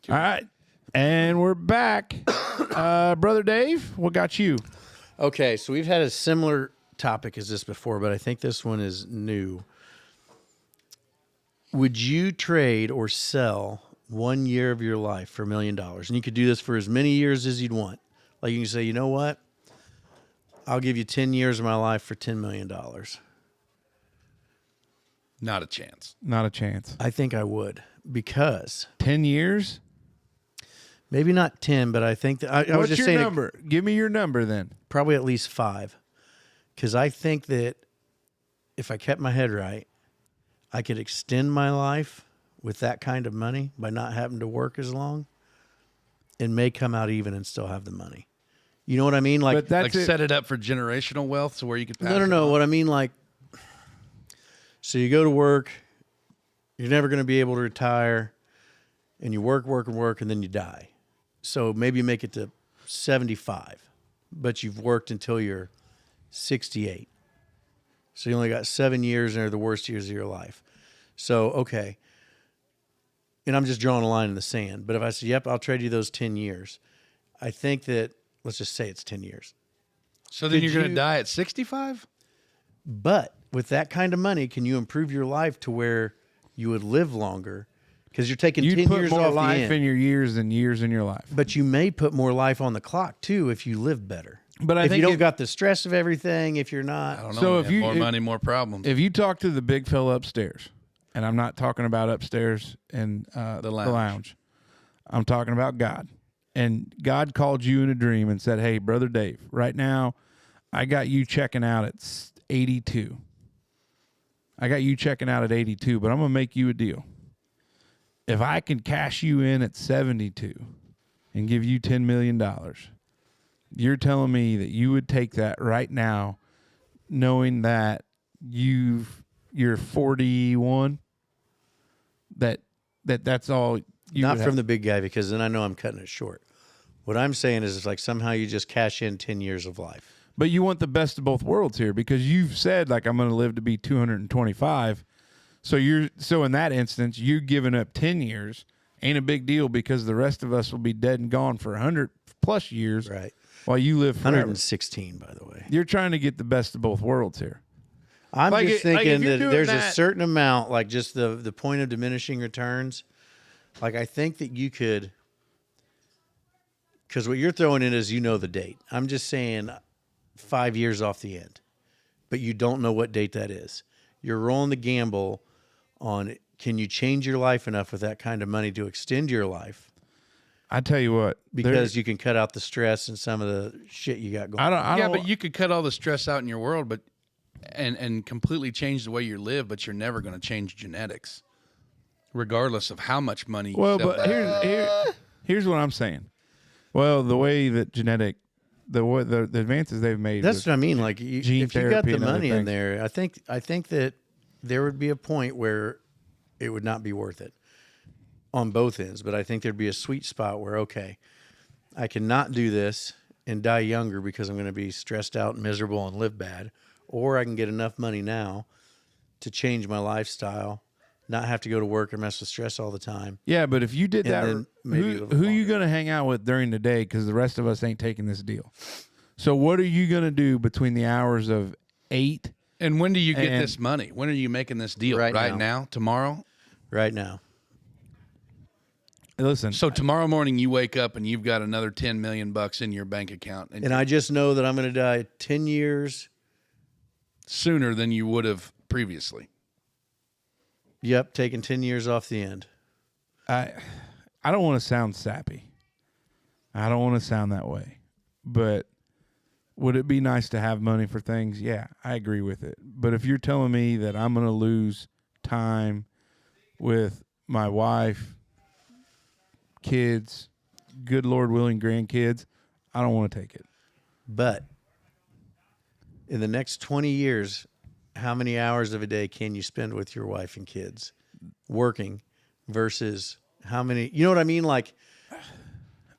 All right. And we're back. Brother Dave, what got you? Okay, so we've had a similar topic as this before, but I think this one is new. Would you trade or sell 1 year of your life for $1 million? And you could do this for as many years as you'd want. Like you can say, you know what? I'll give you 10 years of my life for $10 million. Not a chance. Not a chance. I think I would, because 10 years? maybe not 10, but I think that I was What's just your saying number? Give me your number then. probably at least 5. Because I think that if I kept my head right, I could extend my life with that kind of money by not having to work as long, and may come out even and still have the money. You know what I mean? Like, But that's it. Set it up for generational wealth, so where you could pass no. What I mean, like, so you go to work, you're never going to be able to retire, and you work, and then you die. So maybe you make it to 75, but you've worked until you're 68. So you only got 7 years, and they're the worst years of your life. So, okay. And I'm just drawing a line in the sand. But if I say, yep, I'll trade you those 10 years, I think that, let's just say it's 10 years. So then Could you're going to you- die at 65? But with that kind of money, can you improve your life to where you would live longer? Because you're taking You'd 10 put years more off the life end. in your years than years in your life. But you may put more life on the clock, too, if you live better. But I if think you don't it- got the stress of everything, if you're I not. don't know. So man. if you- more if- money, more problems. If you talk to the big fella upstairs, and I'm not talking about upstairs in the lounge, I'm talking about God. And God called you in a dream and said, hey, Brother Dave, right now, I got you checking out at 82. I got you checking out at 82, but I'm going to make you a deal. If I can cash you in at 72 and give you $10 million, you're telling me that you would take that right now, knowing that you're 41, that's all you Not would from have. the big guy, because then I know I'm cutting it short. What I'm saying is, it's like somehow you just cash in 10 years of life. But you want the best of both worlds here, because you've said, like, I'm going to live to be 225. So in that instance, you giving up 10 years ain't a big deal, because the rest of us will be dead and gone for 100 plus years, Right. while you live forever. 116, by the way. You're trying to get the best of both worlds here. I'm Like just it- like if thinking you're that doing there's a that- certain amount, like just the point of diminishing returns. Like, I think that you could, because what you're throwing in is, the date. I'm just saying 5 years off the end, but you don't know what date that is. You're rolling the gamble on, can you change your life enough with that kind of money to extend your life? I tell you what, Because you can cut out the stress and some of the shit you got going. I don't. but you could cut all the stress out in your world, but and completely change the way you live, but you're never going to change genetics, regardless of how much money you Well, sell but back. here's what I'm saying. Well, the way that the advances they've made. That's with what I mean. Like, gene if you got therapy the and other money in things. there, I think that there would be a point where it would not be worth it on both ends. But I think there'd be a sweet spot where, okay, I cannot do this and die younger because I'm going to be stressed out and miserable and live bad, or I can get enough money now to change my lifestyle, not have to go to work and mess with stress all the time. Yeah, but if you did And that, then maybe who live you longer. going to hang out with during the day? Because the rest of us ain't taking this deal. So what are you going to do between the hours of 8? And when do you get And- this money? When are you making this deal? Right Right now. now? Tomorrow? Right now. Listen, So tomorrow morning you wake up and you've got another $10 million in your bank account, And I just know that I'm going to die 10 years. sooner than you would have previously. Yep, taking 10 years off the end. I don't want to sound sappy. I don't want to sound that way. But would it be nice to have money for things? Yeah, I agree with it. But if you're telling me that I'm going to lose time with my wife, kids, good Lord willing, grandkids, I don't want to take it. But in the next 20 years, how many hours of a day can you spend with your wife and kids working versus how many, you know what I mean? Like,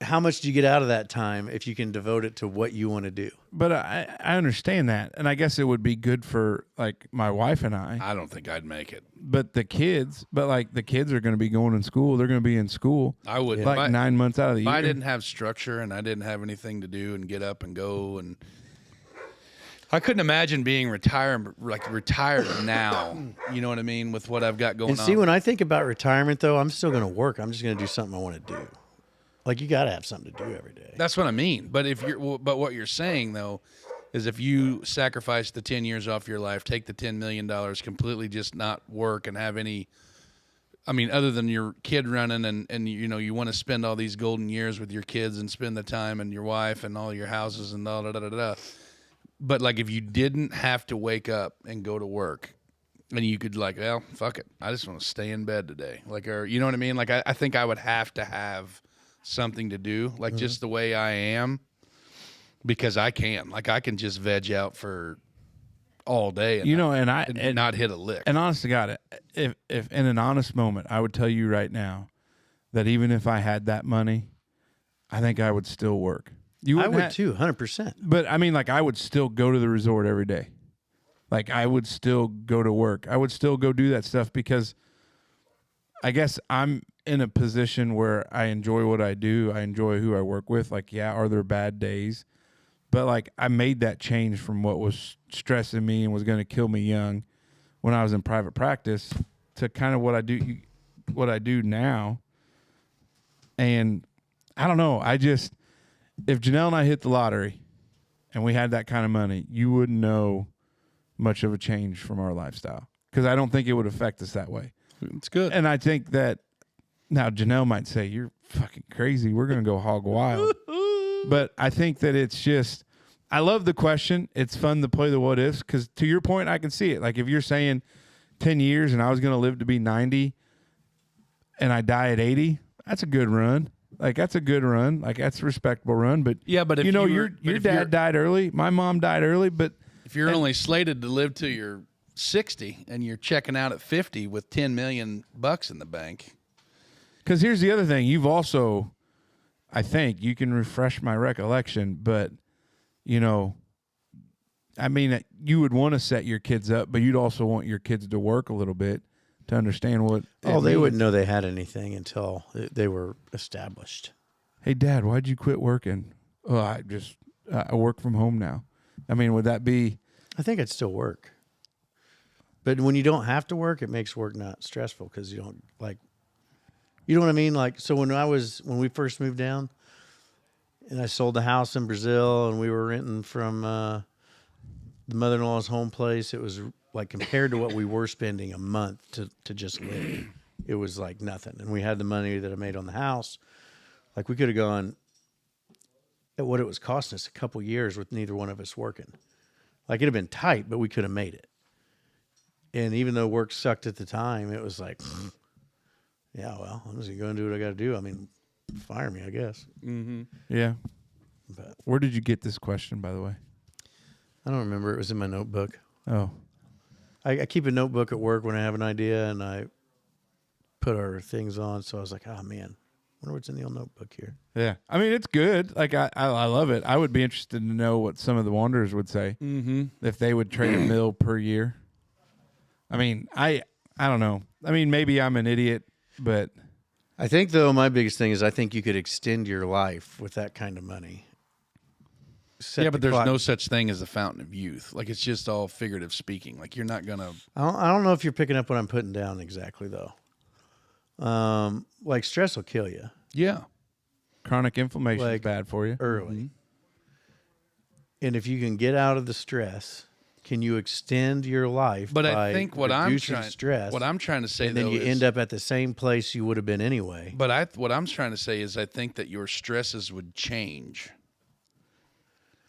how much do you get out of that time if you can devote it to what you want to do? But I understand that, and I guess it would be good for like my wife and I. I don't think I'd make it. But the kids are going to be going in school. They're going to be in school. I would like 9 months out of the year. If I didn't have structure and I didn't have anything to do and get up and go, and I couldn't imagine being retired now. You know what I mean? With what I've got going on. And see, when I think about retirement, though, I'm still going to work. I'm just going to do something I want to do. Like, you got to have something to do every day. That's what I mean. But but what you're saying though is if you sacrifice the 10 years off your life, take the $10 million, completely just not work and have any, I mean, other than your kid running and you know, you want to spend all these golden years with your kids and spend the time and your wife and all your houses and da da da da da. But like if you didn't have to wake up and go to work and you could like, well, fuck it. I just want to stay in bed today. Like, or you know what I mean? Like I think I would have to have something to do, like just the way I am, because I can. Like I can just veg out for all day and and not hit a lick. And honest to God, if in an honest moment, I would tell you right now that even if I had that money, I think I would still work. I would too, 100%. But I mean, like I would still go to the resort every day. Like I would still go to work. I would still go do that stuff because I guess I'm in a position where I enjoy what I do. I enjoy who I work with. Like, yeah, are there bad days? But like I made that change from what was stressing me and was going to kill me young when I was in private practice to kind of what I do now. And I don't know. If Janelle and I hit the lottery and we had that kind of money, you wouldn't know much of a change from our lifestyle because I don't think it would affect us that way. It's good. And I think that now Janelle might say, you're fucking crazy. We're going to go hog wild. But I think that it's just, I love the question. It's fun to play the what ifs because to your point, I can see it. Like if you're saying 10 years and I was going to live to be 90 and I die at 80, that's a good run. Like that's a good run. Like that's a respectable run. But yeah, but if your dad died early, my mom died early. But if you're only slated to live till you're 60 and you're checking out at 50 with $10 million in the bank. Because here's the other thing. You've also, I think you can refresh my recollection, but you know, I mean, you would want to set your kids up, but you'd also want your kids to work a little bit to understand what. Oh, they wouldn't know they had anything until they were established. Hey, Dad, why'd you quit working? Oh, I work from home now. I mean, would that be? I think it'd still work. But when you don't have to work, it makes work not stressful because you don't like. You know what I mean? Like, so when we first moved down, and I sold the house in Brazil, and we were renting from the mother-in-law's home place, it was like compared to what we were spending a month to just live, it was like nothing. And we had the money that I made on the house. Like we could have gone at what it was costing us a couple years with neither one of us working. Like it'd have been tight, but we could have made it. And even though work sucked at the time, it was like, yeah, well, I'm just going to go and do what I got to do. I mean, fire me, I guess. Mm-hmm. Yeah. But where did you get this question, by the way? I don't remember. It was in my notebook. Oh. I keep a notebook at work when I have an idea, and I put our things on. So I was like, oh, man, I wonder what's in the old notebook here. Yeah. I mean, it's good. Like, I love it. I would be interested to know what some of the Wanderers would say if they would trade $1 million per year. I mean, I don't know. I mean, maybe I'm an idiot, but I think, though, my biggest thing is I think you could extend your life with that kind of money. Yeah, but there's no such thing as a fountain of youth. Like, it's just all figurative speaking. Like, you're not going to... I don't know if you're picking up what I'm putting down exactly, though. Like, stress will kill you. Yeah. Chronic inflammation is bad for you. Early. Mm-hmm. And if you can get out of the stress... Can you extend your life? But by I think what I'm trying to say, and then you end up at the same place you would have been anyway. But what I'm trying to say is, I think that your stresses would change.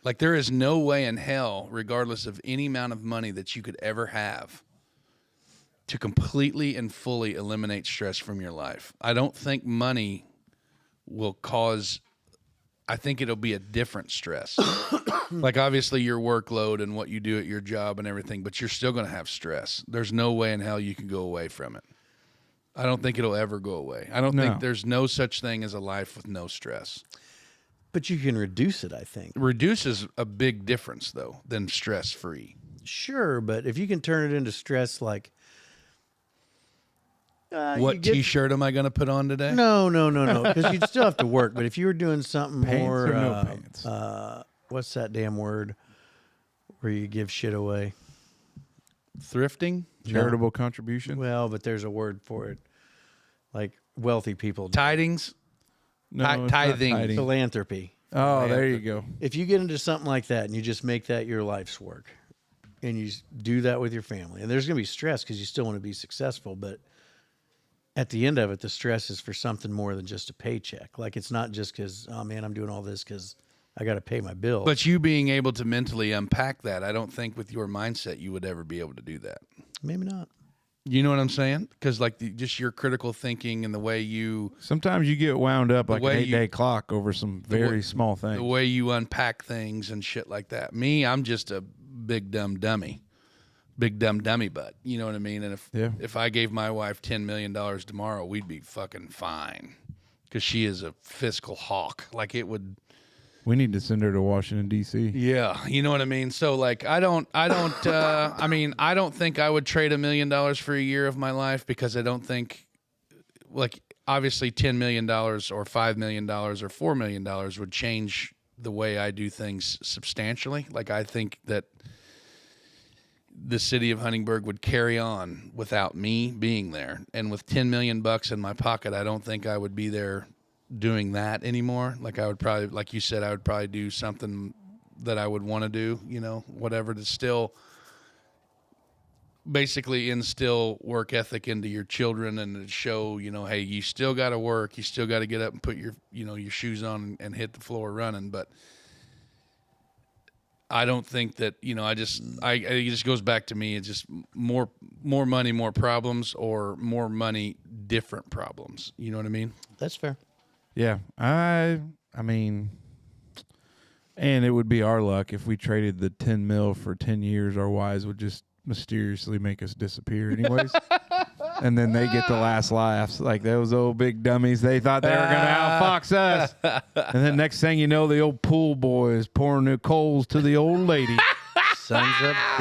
Like there is no way in hell, regardless of any amount of money that you could ever have, to completely and fully eliminate stress from your life. I don't think money will cause. I think it'll be a different stress. Like obviously your workload and what you do at your job and everything, but you're still going to have stress. There's no way in hell you can go away from it. I don't think it'll ever go away. I don't think there's no such thing as a life with no stress. But you can reduce it, I think. Reduce is a big difference, though, than stress-free. Sure, but if you can turn it into stress, like what T-shirt am I going to put on today? No, because you'd still have to work. But if you were doing something Pants more, or no pants? What's that damn word where you give shit away? Thrifting, Charitable contribution. Well, but there's a word for it, like wealthy people. tidings, No, it's not tithing. tithing. Philanthropy. Oh, there you go. If you get into something like that and you just make that your life's work, and you do that with your family, and there's going to be stress because you still want to be successful, but at the end of it, the stress is for something more than just a paycheck. Like, it's not just because, oh man, I'm doing all this because I got to pay my bills. But you being able to mentally unpack that, I don't think with your mindset you would ever be able to do that. Maybe not. You know what I'm saying? Because like just your critical thinking and the way you Sometimes you get wound up like an way 8-day clock over some very small things. the way you unpack things and shit like that. Me, I'm just a big dumb dummy. Big dumb dummy butt. You know what I mean? And if I gave my wife $10 million tomorrow, we'd be fucking fine. Because she is a fiscal hawk. Like it would. We need to send her to Washington, D.C. Yeah, you know what I mean? So like I don't I mean, I don't think I would trade $1 million for a year of my life because I don't think like obviously $10 million or $5 million or $4 million would change the way I do things substantially. Like I think that the city of Huntingburg would carry on without me being there. And with $10 million in my pocket, I don't think I would be there doing that anymore. Like I would probably, like you said, I would probably do something that I would want to do, you know, whatever, to still basically instill work ethic into your children and to show, you know, hey, you still got to work. You still got to get up and put your, you know, your shoes on and hit the floor running. But I don't think that, you know, it just goes back to me. It's just more money, more problems, or more money, different problems. You know what I mean? That's fair. Yeah, I mean, and it would be our luck if we traded the 10 mil for 10 years. Our wives would just mysteriously make us disappear, anyways, and then they get the last laughs. Like those old big dummies, they thought they were gonna outfox us, and then next thing you know, the old pool boy is pouring new coals to the old lady. Sons of bitches.